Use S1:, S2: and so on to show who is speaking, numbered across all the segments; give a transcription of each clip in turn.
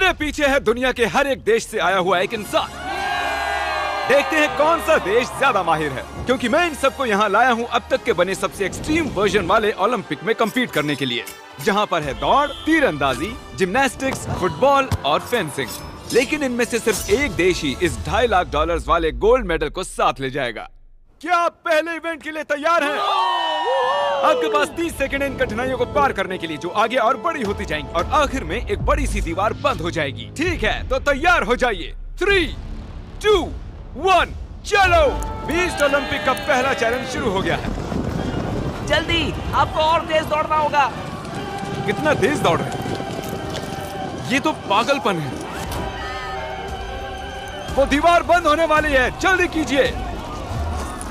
S1: मेरे पीछे है दुनिया के हर एक देश से आया हुआ एक इंसान। देखते हैं कौन सा देश ज्यादा माहिर है, क्योंकि मैं इन सबको यहाँ लाया हूँ अब तक के बने सबसे एक्सट्रीम वर्जन वाले ओलंपिक में कम्पीट करने के लिए, जहाँ पर है दौड़, तीरंदाजी, जिम्नास्टिक्स, फुटबॉल और फेंसिंग। लेकिन इनमें से सिर्फ एक देश ही इस $2.5 लाख वाले गोल्ड मेडल को साथ ले जाएगा। क्या आप पहले इवेंट के लिए तैयार हैं? आपके पास 30 सेकंड इन कठिनाइयों को पार करने के लिए, जो आगे और बड़ी होती जाएंगी और आखिर में एक बड़ी सी दीवार बंद हो जाएगी। ठीक है, तो तैयार हो जाइए। 3, 2, 1, चलो। बीस्ट ओलंपिक का पहला चैलेंज शुरू हो गया है।
S2: जल्दी, आपको और तेज दौड़ना होगा।
S1: कितना तेज दौड़ रहे हैं? ये तो पागलपन है। वो दीवार बंद होने वाली है, जल्दी कीजिए।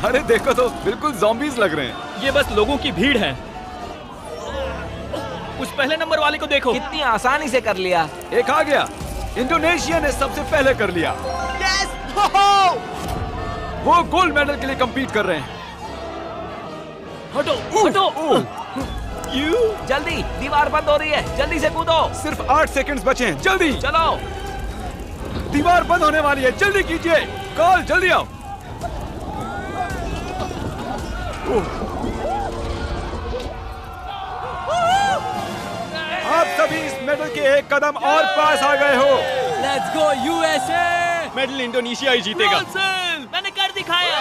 S1: अरे देखो तो, बिल्कुल ज़ॉम्बीज़ लग रहे हैं।
S3: ये बस लोगों की भीड़ है। उस पहले नंबर वाले को देखो,
S2: कितनी आसानी से कर लिया।
S1: एक आ गया। इंडोनेशिया ने सबसे पहले कर लिया।
S2: यस!
S1: वो गोल्ड मेडल के लिए कम्पीट कर रहे हैं।
S3: हटो, हटो।
S2: जल्दी, दीवार बंद हो रही है, जल्दी से कूदो।
S1: सिर्फ 8 सेकंड्स बचे हैं, जल्दी।
S2: चलो,
S1: दीवार बंद होने वाली है, जल्दी कीजिए। कॉल, जल्दी आओ। आप सभी इस मेडल के एक कदम और पास आ गए हो।
S3: Let's go USA.
S4: Medal Indonesia ही जीतेगा।
S3: मैंने कर दिखाया।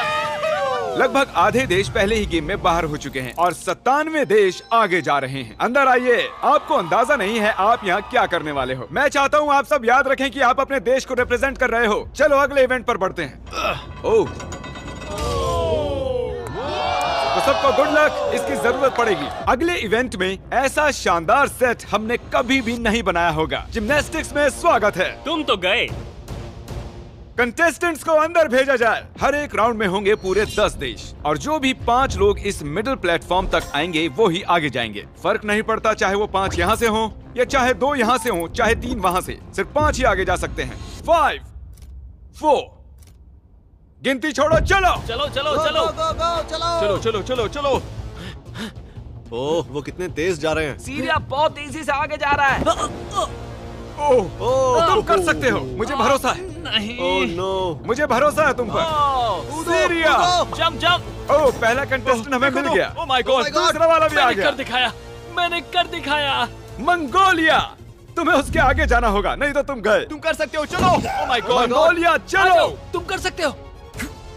S1: लगभग आधे देश पहले ही गेम में बाहर हो चुके हैं और 97 देश आगे जा रहे हैं। अंदर आइए। आपको अंदाजा नहीं है आप यहाँ क्या करने वाले हो। मैं चाहता हूँ आप सब याद रखें कि आप अपने देश को रिप्रेजेंट कर रहे हो। चलो अगले इवेंट पर बढ़ते हैं। ओह, तो सबको गुड लक, इसकी जरूरत पड़ेगी। अगले इवेंट में ऐसा शानदार सेट हमने कभी भी नहीं बनाया होगा। जिम्नास्टिक्स में स्वागत है।
S3: तुम तो गए।
S1: कंटेस्टेंट्स को अंदर भेजा जाए। हर एक राउंड में होंगे पूरे 10 देश और जो भी 5 लोग इस मिडिल प्लेटफॉर्म तक आएंगे वो ही आगे जाएंगे। फर्क नहीं पड़ता चाहे वो 5 यहाँ से हों या चाहे 2 यहाँ से हों, चाहे 3 वहाँ से, सिर्फ 5 ही आगे जा सकते हैं। 5, 4, गिनती छोड़ो, चलो
S3: चलो चलो चलो
S4: चलो चलो चलो चलो। ओह, वो कितने तेज जा रहे हैं।
S2: सीरिया बहुत तेजी से आगे जा रहा है।
S1: ओह, तुम कर सकते हो, मुझे भरोसा है।
S3: नहीं।
S4: ओह नो,
S1: मुझे भरोसा है तुम पर। Syria,
S3: jump jump.
S1: ओह, पहला कंटेस्टेंट हमें मिल गया।
S3: ओह माय गॉड,
S1: दूसरा वाला भी आ
S3: मैंने
S1: गया।
S3: कर दिखाया, मैंने कर दिखाया।
S1: मंगोलिया, तुम्हें उसके आगे जाना होगा, नहीं तो तुम गए।
S4: तुम कर सकते हो, चलो। ओह माय गॉड,
S1: मंगोलिया, चलो।
S3: तुम कर सकते हो।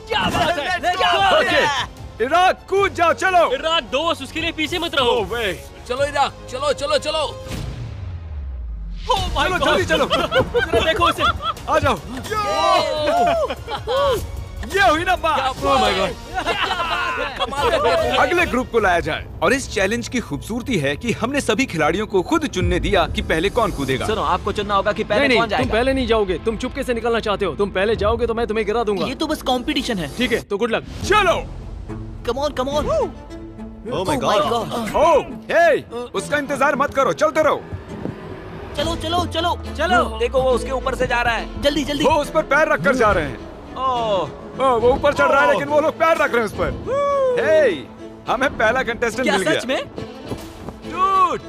S3: क्या बात है, क्या बात
S1: ओके,
S3: है।
S1: इराक कूद जाओ, चलो।
S3: इराक दोस्त, उसके लिए पीछे मत रहो।
S2: चलो इराक, चलो चलो चलो।
S3: ओह माय
S1: चलो
S3: गॉड,
S1: जल्दी चलो।
S3: जरा देखो इसे।
S1: आ जाओ। ये हुई ना बात।
S3: ओह माय गॉड,
S1: अगले ग्रुप को लाया जाए और इस चैलेंज की खूबसूरती है कि हमने सभी खिलाड़ियों को खुद चुनने दिया कि पहले कौन कूदेगा।
S2: सुनो, आपको चुनना होगा कि पहले
S3: नहीं,
S2: कौन
S3: तुम
S2: जाएगा।
S3: पहले नहीं जाओगे, तुम चुपके से निकलना चाहते हो। तुम पहले जाओगे तो मैं तुम्हें गिरा दूंगा।
S5: ये तो बस कंपटीशन है।
S3: ठीक है, तो गुड लक।
S1: चलो।
S5: Come on come on.
S4: Oh my God.
S1: Oh, hey, उसका इंतजार मत करो, चलते रहो।
S5: चलो चलो चलो
S2: चलो, देखो वो उसके ऊपर से जा रहा है।
S5: जल्दी जल्दी।
S1: वो उस पर पैर रख कर जा रहे हैं। ओह, वो ऊपर चढ़ रहा है लेकिन वो लोग पैर रख रहे हैं उस पर। हे, हमें पहला कंटेस्टेंट
S5: क्या
S1: मिल गया।
S5: सच में?
S2: डूड,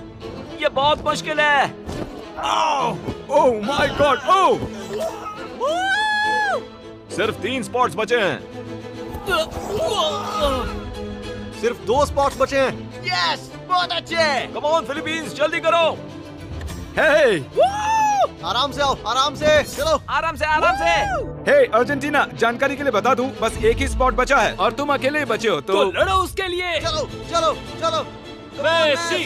S2: ये बहुत मुश्किल है।
S1: ओह माय गॉड, ओह।
S4: सिर्फ 3 स्पॉट्स बचे हैं। सिर्फ 2 स्पॉट्स बचे हैं।
S2: यस, बहुत अच्छे।
S4: कम ऑन फिलीपींस, जल्दी करो।
S1: हे,
S4: आराम से आओ, आराम से। चलो।
S2: आराम से, आराम से।
S1: हे अर्जेंटीना, जानकारी के लिए बता दूं, बस एक ही स्पॉट बचा है और तुम अकेले ही बचे हो
S3: तो लड़ो उसके लिए।
S4: चलो चलो चलो।
S3: Messi,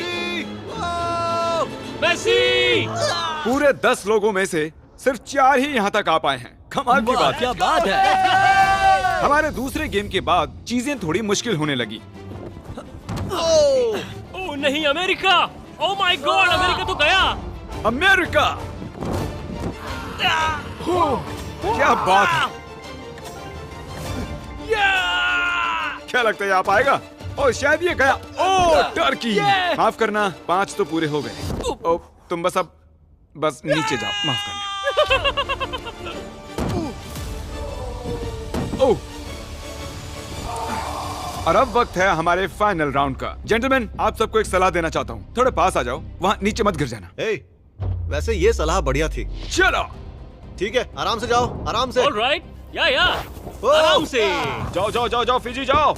S3: Messi.
S1: पूरे 10 लोगों में से सिर्फ 4 ही यहाँ तक आ पाए हैं। कमाल की बात।
S5: क्या बात है।
S1: हमारे दूसरे गेम के बाद चीजें थोड़ी मुश्किल होने लगी।
S3: ओह नहीं, America. Oh my God, America तो गया।
S1: अमेरिका, क्या बात है। क्या लगता है आप आएगा? ओह शायद ये गया। ओह टर्की, माफ करना, 5 तो पूरे हो गए। ओह तुम बस नीचे जाओ, माफ करना। ओह, और अब वक्त है हमारे फाइनल राउंड का। जेंटलमैन, आप सबको एक सलाह देना चाहता हूँ, थोड़े पास आ जाओ, वहाँ नीचे मत गिर जाना।
S4: हे, वैसे ये सलाह बढ़िया थी।
S1: चलो
S4: ठीक है, आराम से जाओ, आराम से।
S2: ऑलराइट, या
S4: ओ!
S2: आराम से।
S1: जाओ जाओ जाओ जाओ फिजी जाओ।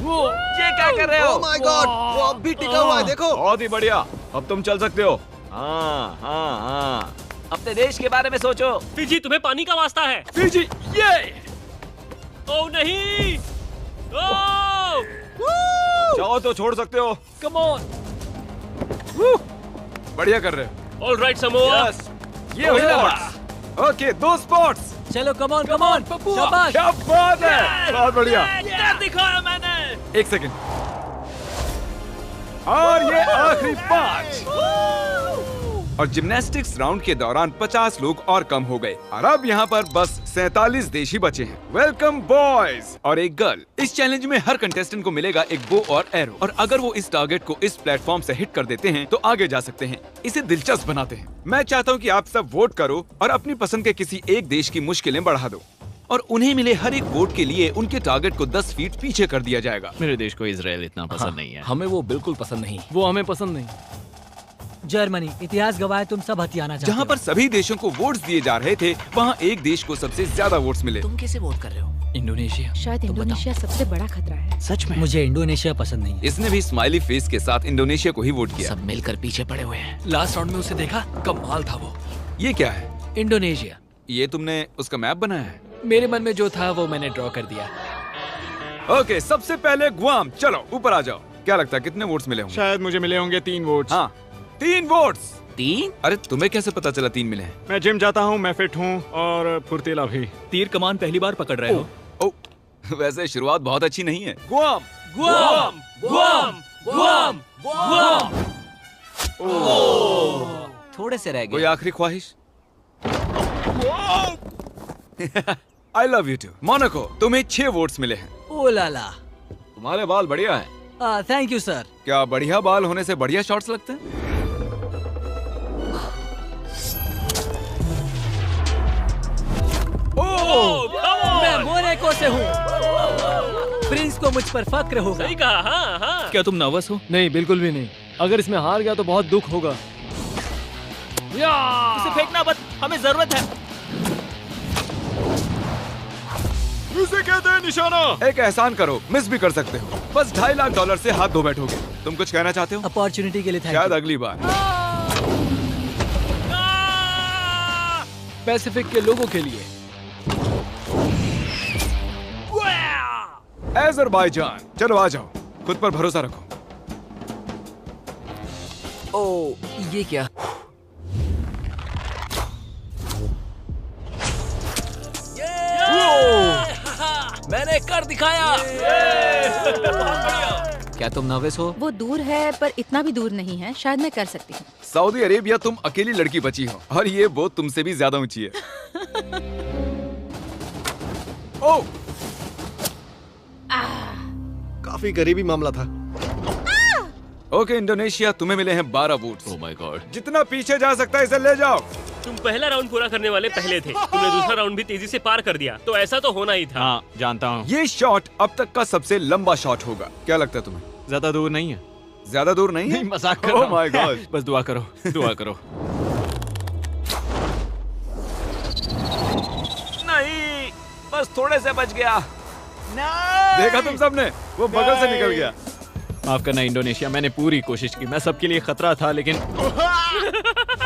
S2: ये क्या कर रहे हो?
S4: ओह माय गॉड, वो अब भी टिका हुआ है, देखो।
S1: बहुत ही बढ़िया, अब तुम चल सकते हो। हाँ हाँ हाँ।
S2: अपने देश के बारे में सोचो।
S6: फिजी, तुम्हें पानी का वास्ता है।
S1: फिजी ये।
S6: ओ नहीं, ओ!
S1: चाहो तो छोड़ सकते हो।
S3: Come on.
S1: बढ़िया कर रहे हो।
S6: Alright Samoa.
S1: यस, ये हो गया। Okay, 2 spots.
S3: चलो कम ऑन शाबाश।
S1: क्या बात है, बहुत बढ़िया।
S6: क्या दिखाया मैंने?
S1: 1 सेकंड। और ये आखिरी 5। और जिम्नास्टिक्स राउंड के दौरान 50 लोग और कम हो गए और अब यहाँ पर बस 47 देश ही बचे हैं। वेलकम बॉयज और एक गर्ल। इस चैलेंज में हर कंटेस्टेंट को मिलेगा एक बो और एरो, और अगर वो इस टारगेट को इस प्लेटफॉर्म से हिट कर देते हैं तो आगे जा सकते हैं। इसे दिलचस्प बनाते हैं। मैं चाहता हूँ कि आप सब वोट करो और अपनी पसंद के किसी एक देश की मुश्किलें बढ़ा दो, और उन्हें मिले हर एक वोट के लिए उनके टारगेट को 10 फीट पीछे कर दिया जाएगा।
S2: मेरे देश को इजराइल इतना पसंद नहीं है।
S3: हमें वो बिल्कुल पसंद नहीं। वो हमें पसंद नहीं।
S7: जर्मनी, इतिहास गवाह तुम सब हथियाना चाहते
S1: जहाँ पर सभी देशों को वोट्स दिए जा रहे थे, वहाँ एक देश को सबसे ज्यादा वोट्स मिले।
S2: तुम कैसे वोट कर रहे हो? इंडोनेशिया।
S8: शायद इंडोनेशिया सबसे बड़ा खतरा है।
S2: सच में?
S7: मुझे इंडोनेशिया पसंद नहीं है।
S1: इसने भी स्माइली फेस के साथ इंडोनेशिया को ही वोट किया।
S2: सब मिलकर पीछे पड़े हुए हैं।
S3: लास्ट राउंड में उसे देखा, कमाल था वो।
S1: ये क्या है?
S3: इंडोनेशिया।
S1: ये तुमने उसका मैप बनाया है?
S3: मेरे मन में जो था वो मैंने ड्रॉ कर दिया।
S1: ओके, सबसे पहले गुआम। चलो ऊपर आ जाओ। क्या लगता है कितने वोट्स मिले होंगे?
S9: शायद मुझे मिले होंगे 3 वोट्स।
S1: हाँ, 3 वोट्स।
S2: 3?
S1: अरे तुम्हें कैसे पता चला 3 मिले हैं?
S9: मैं जिम जाता हूँ, मैं फिट हूँ और फुर्तीला भी।
S6: तीर कमान पहली बार पकड़ रहे हो?
S1: ओ, वैसे शुरुआत बहुत अच्छी नहीं है। Guam.
S6: Guam, Guam, Guam, Guam.
S2: थोड़े से रह
S1: कोई
S2: गए।
S1: आखिरी ख्वाहिश? I love you too. Monaco, तुम्हें 6 वोट्स मिले हैं।
S7: ओ लाला।
S1: तुम्हारे बाल बढ़िया है।
S7: Thank you sir.
S1: क्या बढ़िया बाल होने से बढ़िया शॉट्स लगते हैं?
S7: मैं मोनाको से हूँ। प्रिंस को मुझ पर फक्र होगा।
S6: सही कहा, हाँ हाँ।
S2: क्या तुम नर्वस हो?
S3: नहीं, बिल्कुल भी नहीं। अगर इसमें हार गया तो बहुत दुख होगा।
S5: उसे फेंकना मत, हमें जरूरत है।
S1: उसे कहते हैं निशाना। एक एहसान करो, मिस भी कर सकते हो। बस $2.5 लाख से हाथ धो बैठोगे। तुम कुछ कहना चाहते हो?
S7: अपॉर्चुनिटी के लिए थैंक
S1: शायद
S7: यू।
S1: अगली बार।
S3: पैसिफिक के लोगों के लिए।
S1: अज़रबैजान, चलो आ जाओ। खुद पर भरोसा रखो।
S2: ओ, ये क्या?
S3: मैंने कर दिखाया।
S2: क्या तुम नर्वस हो?
S8: वो दूर है पर इतना भी दूर नहीं है, शायद मैं कर सकती हूँ।
S1: सऊदी अरेबिया, तुम अकेली लड़की बची हो और ये बोट तुमसे भी ज्यादा ऊंची है। ओ,
S4: काफी करीबी मामला था।
S1: ओके इंडोनेशिया, तुम्हें मिले हैं 12 वोट्स।
S2: Oh my God.
S1: जितना पीछे जा सकता है इसे ले जाओ।
S6: तुम पहला राउंड पूरा करने वाले पहले थे। तुमने दूसरा राउंड भी तेजी से पार कर दिया, तो ऐसा तो होना ही था।
S9: हाँ, जानता हूँ।
S1: ये शॉट अब तक का सबसे लंबा शॉट होगा। क्या लगता है तुम्हें?
S9: ज्यादा दूर नहीं है।
S1: ज्यादा दूर नहीं है?
S9: मजाक कर रहा
S1: Oh
S9: हूँ।
S1: my God।
S9: बस दुआ करो, दुआ करो।
S2: नहीं, बस थोड़े से बच गया।
S1: देखा तुम सबने, वो बगल से निकल गया।
S9: माफ करना इंडोनेशिया, मैंने पूरी कोशिश की। मैं सबके लिए खतरा था, लेकिन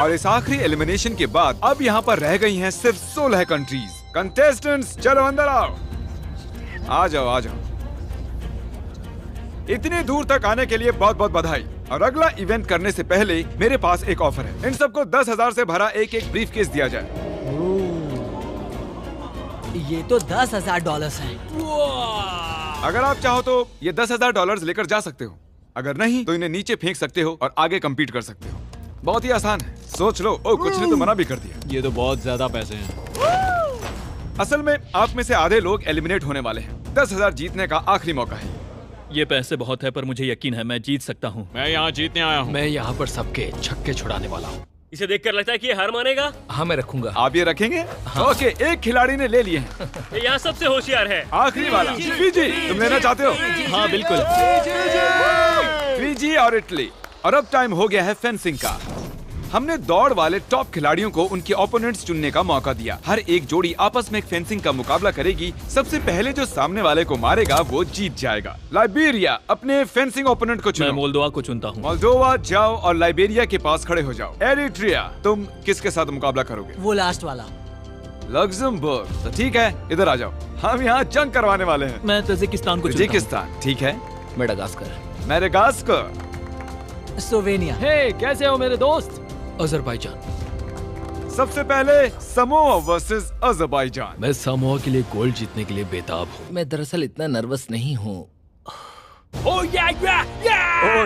S1: और इस आखिरी एलिमिनेशन के बाद अब यहाँ पर रह गई हैं सिर्फ 16 कंट्रीज। कंटेस्टेंट्स, चलो अंदर आओ। आ जाओ, आ जाओ। इतनी दूर तक आने के लिए बहुत बहुत बधाई। और अगला इवेंट करने से पहले मेरे पास एक ऑफर है। इन सबको 10,000 से भरा एक ब्रीफकेस दिया जाए।
S7: ये तो $10,000 है।
S1: अगर आप चाहो तो ये $10,000 लेकर जा सकते हो। अगर नहीं तो इन्हें नीचे फेंक सकते हो और आगे कम्पीट कर सकते हो। बहुत ही आसान है, सोच लो। ओ, कुछ ने तो मना भी कर दिया।
S9: ये तो बहुत ज्यादा पैसे हैं।
S1: असल में आप में से आधे लोग एलिमिनेट होने वाले हैं। 10,000 जीतने का आखिरी मौका है।
S6: ये पैसे बहुत है, पर मुझे यकीन है मैं जीत सकता हूँ।
S9: मैं यहाँ जीतने आया हूँ।
S3: मैं यहाँ पर सबके छक्के छुड़ाने वाला हूँ।
S6: इसे देखकर लगता है कि ये हार मानेगा।
S3: हाँ, मैं रखूंगा।
S1: आप ये रखेंगे? ओके, एक खिलाड़ी ने ले लिए हैं।
S6: ये यहाँ सबसे होशियार है।
S1: आखिरी वाला फिजी, तुम लेना चाहते हो?
S6: हाँ बिल्कुल।
S1: फिजी और इटली। और अब टाइम हो गया है फेंसिंग का। हमने दौड़ वाले टॉप खिलाड़ियों को उनके ओपोनेंट्स चुनने का मौका दिया। हर एक जोड़ी आपस में एक फेंसिंग का मुकाबला करेगी। सबसे पहले जो सामने वाले को मारेगा वो जीत जाएगा। लाइबेरिया अपने फेंसिंग ओपोनेंट को
S9: मैं
S1: चुनो।
S9: मोल्दोवा को चुनता हूँ।
S1: मोल्दोवा जाओ और लाइबेरिया के पास खड़े हो जाओ। एरिट्रिया, तुम किसके साथ मुकाबला करोगे?
S7: वो लास्ट वाला।
S1: लग्जमबर्ग, तो ठीक है, इधर आ जाओ। हम यहाँ जंग करवाने वाले हैं।
S3: मैं तजिकिस्तान को चुनता हूँ।
S1: तजिकिस्तान, ठीक है।
S3: मेडागास्कर।
S1: मेडागास्कर।
S7: स्लोवेनिया।
S3: हे, कैसे हो मेरे दोस्त?
S2: अजरबैजान।
S1: सबसे पहले समोआ वर्सेस अजरबैजान।
S2: मैं समोआ के लिए गोल्ड जीतने के लिए बेताब हूँ। मैं दरअसल इतना नर्वस नहीं हूँ।
S1: ओह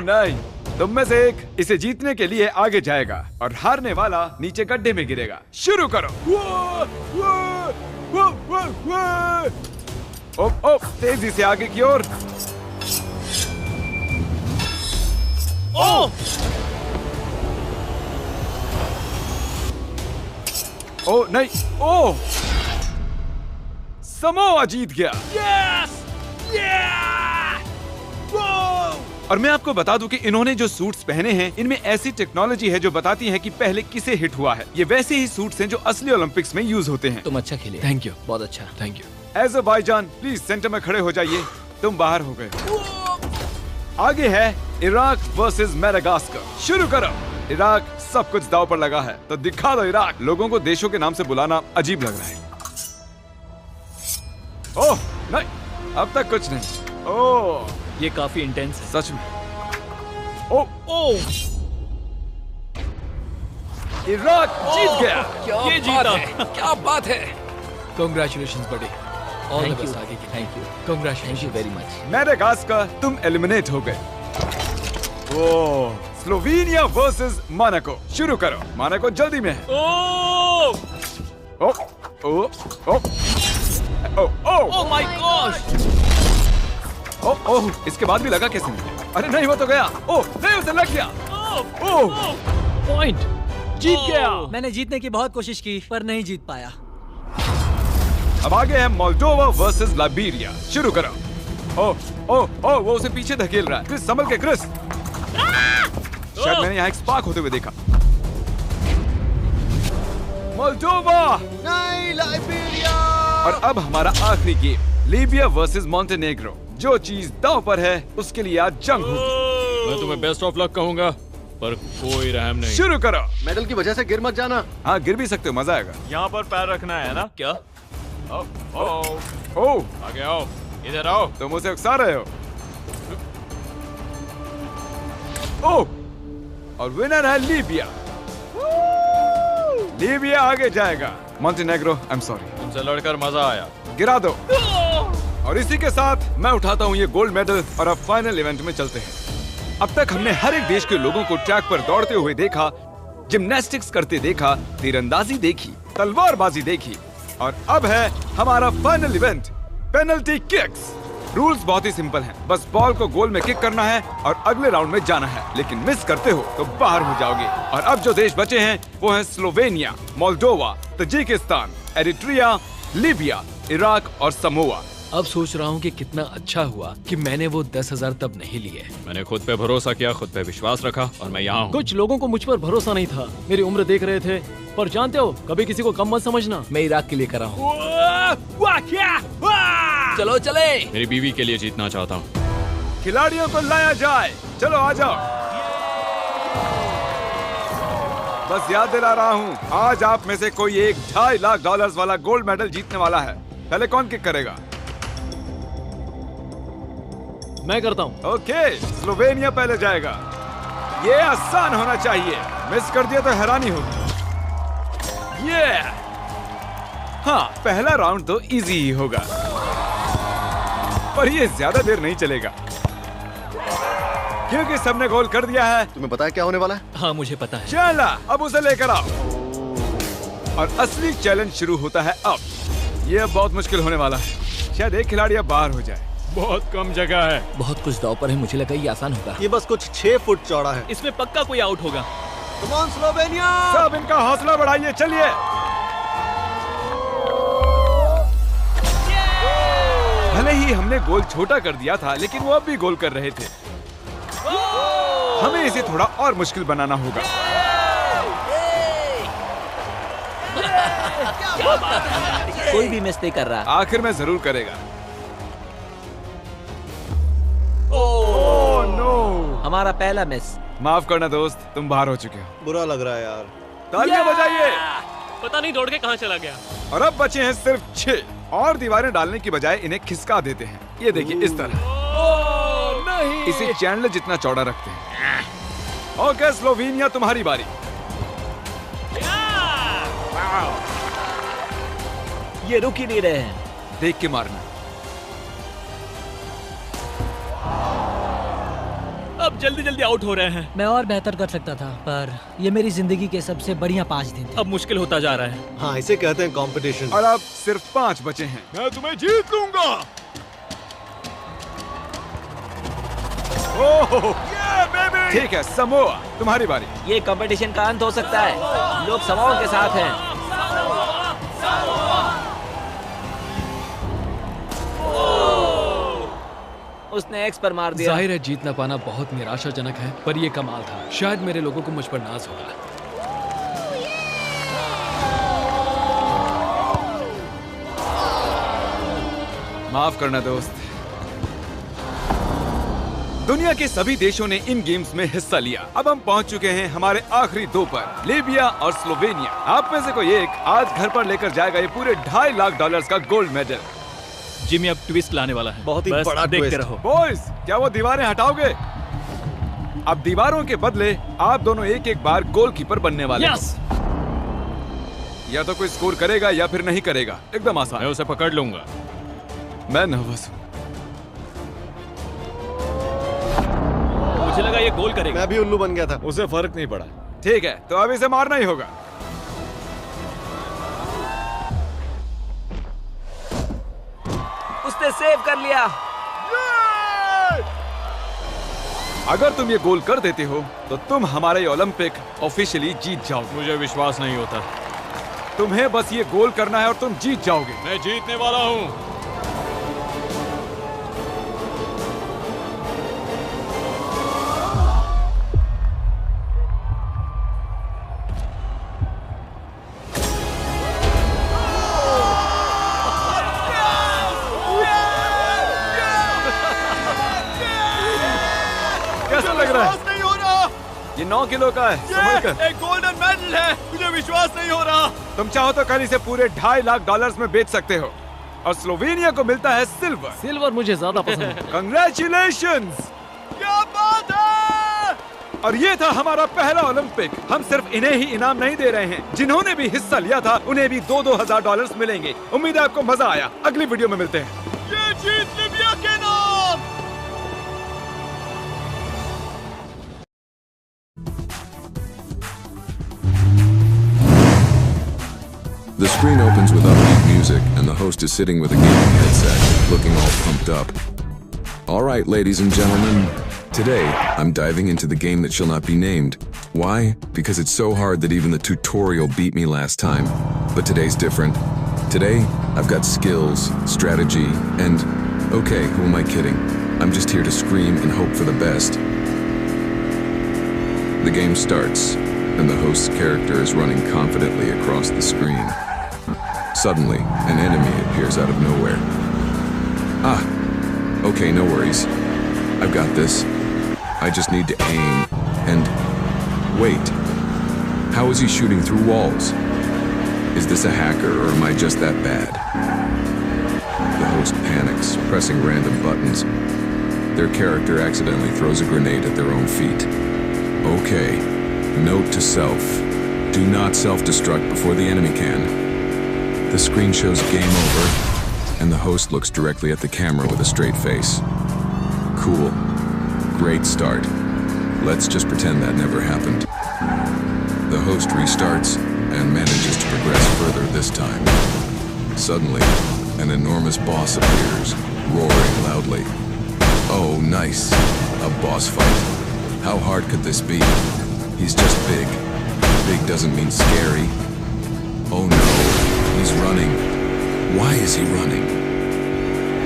S1: नहीं, तुम में से एक इसे जीतने के लिए आगे जाएगा और हारने वाला नीचे गड्ढे में गिरेगा। शुरू करो। ओह, तेजी से आगे की ओर। ओह नहीं, ओह, समोआ जीत गया। और मैं आपको बता दूं कि इन्होंने जो सूट्स पहने हैं इनमें ऐसी टेक्नोलॉजी है जो बताती है कि पहले किसे हिट हुआ है। ये वैसे ही सूट्स हैं जो असली ओलंपिक्स में यूज होते हैं।
S2: तुम अच्छा खेले।
S3: Thank you.
S2: बहुत अच्छा। Thank you.
S1: Azerbaijan, please centre में खड़े हो जाइए। तुम बाहर हो गए। आगे है इराक वर्सेस मेडागास्कर। शुरू करो। इराक, सब कुछ दांव पर लगा है, तो दिखा दो इराक। लोगों को देशों के नाम से बुलाना अजीब लग रहा है। ओह नहीं, अब तक कुछ नहीं। ओह,
S3: ये काफी इंटेंस है।
S1: सच में। ओह, इराक जीत गया।
S3: ये जीता।
S2: क्या बात है। Congratulations, buddy. All the
S3: Thank
S2: best
S3: you.
S2: आगे के लिए।
S3: Thank you.
S2: Congratulations. Thank you very much.
S1: Madagascar, तुम एलिमिनेट हो गए। ओह, स्लोवेनिया वर्सेस मोनाको। शुरू करो। मोनाको जल्दी में है। ओह, ओह, ओह, ओह,
S3: माय गॉश।
S1: ओह, ओह, इसके बाद भी लगा कैसे नहीं? अरे नहीं, वो तो गया। ओह नहीं, उसे लग गया। ओह,
S3: पॉइंट। जीत गया।
S7: मैंने जीतने की बहुत कोशिश की पर नहीं जीत पाया।
S1: अब आगे है मोल्दोवा वर्सेस लाइबेरिया। शुरू करो। ओह, ओह, ओह, वो उसे पीछे धकेल रहा है। क्रिस, संभल के क्रिस। शायद मैंने यहाँ एक स्पार्क होते हुए देखा। मोल्दोवा।
S4: नहीं, लाइबेरिया।
S1: और अब हमारा आखिरी गेम, लीबिया वर्सेस मॉन्टेनेग्रो। जो चीज दांव पर है उसके लिए आज जंग होगी।
S9: मैं तुम्हें बेस्ट ऑफ लक कहूंगा, पर कोई रहम नहीं।
S1: शुरू करो।
S4: मेडल की वजह से गिर मत जाना।
S1: हाँ, गिर भी सकते हो, मजा आएगा।
S9: यहाँ पर पैर रखना है ना? क्या?
S1: ओह,
S9: आगे आओ, इधर आओ।
S1: तुम उसे उकसा रहे हो। ओह, और विनर है लीबिया। लीबिया आगे जाएगा। Montenegro, I am sorry.
S9: तुमसे लड़कर मजा आया।
S1: गिरा दो। और इसी के साथ मैं उठाता हूँ ये गोल्ड मेडल और अब फाइनल इवेंट में चलते हैं। अब तक हमने हर एक देश के लोगों को ट्रैक पर दौड़ते हुए देखा, जिम्नास्टिक्स करते देखा, तीरंदाजी देखी, तलवारबाजी देखी, और अब है हमारा final event, penalty kicks. Rules बहुत ही सिंपल हैं। बस बॉल को गोल में किक करना है और अगले राउंड में जाना है, लेकिन मिस करते हो तो बाहर हो जाओगे। और अब जो देश बचे हैं वो हैं Slovenia, Moldova, Tajikistan, Eritrea, Libya, Iraq और समोआ।
S2: अब सोच रहा हूँ कि कितना अच्छा हुआ कि मैंने वो 10,000 तब नहीं लिए।
S9: मैंने खुद पे भरोसा किया, खुद पे विश्वास रखा, और मैं यहाँ हूँ।
S3: कुछ लोगों को मुझ पर भरोसा नहीं था। मेरी उम्र देख रहे थे, पर जानते हो, कभी किसी को कम मत समझना।
S2: मैं इराक के लिए कर रहा हूँ। चलो चले।
S9: मेरी बीवी के लिए जीतना चाहता हूँ।
S1: खिलाड़ियों को लाया जाए। चलो आ जाओ। बस याद दिला रहा हूँ, आज आप में से कोई एक $2.5 लाख वाला गोल्ड मेडल जीतने वाला है। पहले कौन किक करेगा?
S3: मैं करता हूँ।
S1: ओके, स्लोवेनिया पहले जाएगा। ये आसान होना चाहिए, मिस कर दिया तो हैरानी होगी। ये हाँ, पहला राउंड तो इजी ही होगा, पर ये ज्यादा देर नहीं चलेगा क्योंकि सबने गोल कर दिया है।
S4: तुम्हें पता है क्या होने वाला है?
S2: हाँ, मुझे पता है।
S1: चला, अब उसे लेकर आओ। और असली चैलेंज शुरू होता है अब। ये अब बहुत मुश्किल होने वाला है। शायद एक खिलाड़ी अब बाहर हो जाए।
S9: बहुत कम जगह है।
S2: बहुत कुछ दांव पर है, मुझे लगा ये आसान होगा।
S4: ये बस कुछ 6 फुट चौड़ा है।
S3: इसमें पक्का कोई आउट होगा।
S4: Come on Slovenia.
S1: सब इनका हौसला बढ़ाइए, चलिए। भले ही हमने गोल छोटा कर दिया था, लेकिन वो अब भी गोल कर रहे थे। हमें इसे थोड़ा और मुश्किल बनाना होगा।
S7: कोई भी मिस नहीं कर रहा।
S1: आखिर में जरूर करेगा। ओह नो,
S7: हमारा पहला मिस।
S1: माफ करना दोस्त, तुम बाहर हो चुके हो।
S4: बुरा लग रहा है यार।
S1: तालियां बजाइए।
S6: पता नहीं दौड़ के कहाँ चला गया।
S1: और अब बचे हैं सिर्फ 6 और दीवारें डालने की बजाय इन्हें खिसका देते हैं। ये देखिए इस तरह।
S2: नहीं।
S1: इसे चैंडलर जितना चौड़ा रखते हैं। ओके स्लोवेनिया, तुम्हारी बारी।
S7: ये रुक ही नहीं रहे हैं।
S1: देख के मारना।
S2: अब जल्दी जल्दी आउट हो रहे हैं।
S10: मैं और बेहतर कर सकता था, पर ये मेरी जिंदगी के सबसे बढ़िया 5 दिन थे।
S2: अब मुश्किल होता जा रहा है।
S4: हाँ, इसे कहते हैं कंपटीशन।
S1: और अब सिर्फ 5 बचे हैं। मैं तुम्हें जीत लूंगा। ओह, ठीक है समोआ, तुम्हारी बारी।
S7: ये कंपटीशन का अंत हो सकता है। लोग समाओं के साथ हैं। उसने एक्स पर मार दिया।
S2: जाहिर है जीत ना पाना बहुत निराशाजनक है, पर ये कमाल था। शायद मेरे लोगों को मुझ पर नाज होगा।
S1: माफ करना दोस्त। दुनिया के सभी देशों ने इन गेम्स में हिस्सा लिया। अब हम पहुंच चुके हैं हमारे आखिरी 2 पर, लीबिया और स्लोवेनिया। आप में से कोई एक आज घर पर लेकर जाएगा ये पूरे $2.5 लाख का गोल्ड मेडल।
S9: जिमी अब ट्विस्ट लाने वाला है।
S4: बहुत ही
S9: बस
S4: बड़ा
S9: देखते
S4: ट्विस्ट।
S9: रहो।
S1: बॉयज, क्या वो दीवारें हटाओगे? अब दीवारों के बदले आप दोनों एक बार गोलकीपर बनने वाले हो। या तो कोई स्कोर करेगा या फिर नहीं करेगा। एकदम आसान।
S9: मैं उसे पकड़ लूंगा।
S1: मैं नर्वस हूँ।
S9: मुझे लगा ये गोल करेगा।
S4: मैं भी उल्लू बन गया था।
S9: उसे फर्क नहीं पड़ा।
S1: ठीक है, तो अब इसे मारना ही होगा।
S7: उसने सेव कर लिया।
S1: अगर तुम ये गोल कर देते हो तो तुम हमारा ये ओलंपिक ऑफिशियली जीत जाओगे।
S9: मुझे विश्वास नहीं होता।
S1: तुम्हें बस ये गोल करना है और तुम जीत जाओगे।
S9: मैं जीतने वाला हूँ।
S1: कैसा लग रहा है?
S4: नहीं हो रहा।
S1: ये 9 किलो का है। संभल कर।
S4: एक गोल्डन मेडल है। मुझे विश्वास नहीं हो रहा।
S1: तुम चाहो तो कल इसे पूरे $2.5 लाख में बेच सकते हो और स्लोवेनिया को मिलता है सिल्वर।
S3: सिल्वर मुझे ज्यादा पसंद है।
S1: कंग्रेचुलेशंस!
S4: क्या बात है!
S1: और ये था हमारा पहला ओलंपिक। हम सिर्फ इन्हें ही इनाम नहीं दे रहे हैं, जिन्होंने भी हिस्सा लिया था उन्हें भी $2,000 मिलेंगे। उम्मीद है आपको मजा आया। अगली वीडियो में मिलते हैं।
S4: ये जीत लीबिया के नाम।
S11: The screen opens with upbeat music, and the host is sitting with a gaming headset, looking all pumped up. All right, ladies and gentlemen, today I'm diving into the game that shall not be named. Why? Because it's so hard that even the tutorial beat me last time. But today's different. Today, I've got skills, strategy, and okay, who am I kidding? I'm just here to scream and hope for the best. The game starts, and the host's character is running confidently across the screen. Suddenly, an enemy appears out of nowhere. Ah, okay, no worries. I've got this. I just need to aim, and wait. How is he shooting through walls? Is this a hacker, or am I just that bad? The host panics, pressing random buttons. Their character accidentally throws a grenade at their own feet. Okay, note to self. Do not self-destruct before the enemy can. The screen shows game over, and the host looks directly at the camera with a straight face. Cool. Great start. Let's just pretend that never happened. The host restarts and manages to progress further this time. Suddenly, an enormous boss appears, roaring loudly. Oh, nice. A boss fight. How hard could this be? He's just big. Big doesn't mean scary. Oh no. He's running. Why is he running?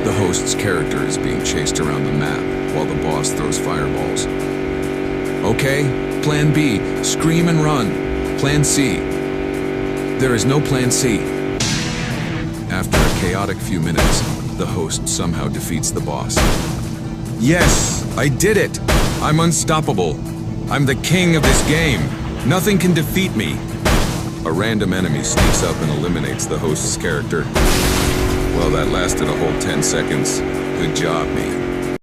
S11: The host's character is being chased around the map while the boss throws fireballs. Okay? Plan B, scream and run. Plan C. There is no plan C. After a chaotic few minutes, the host somehow defeats the boss. Yes, I did it! I'm unstoppable. I'm the king of this game. Nothing can defeat me. A random enemy sneaks up and eliminates the host's character. Well, that lasted a whole 10 seconds. Good job, me.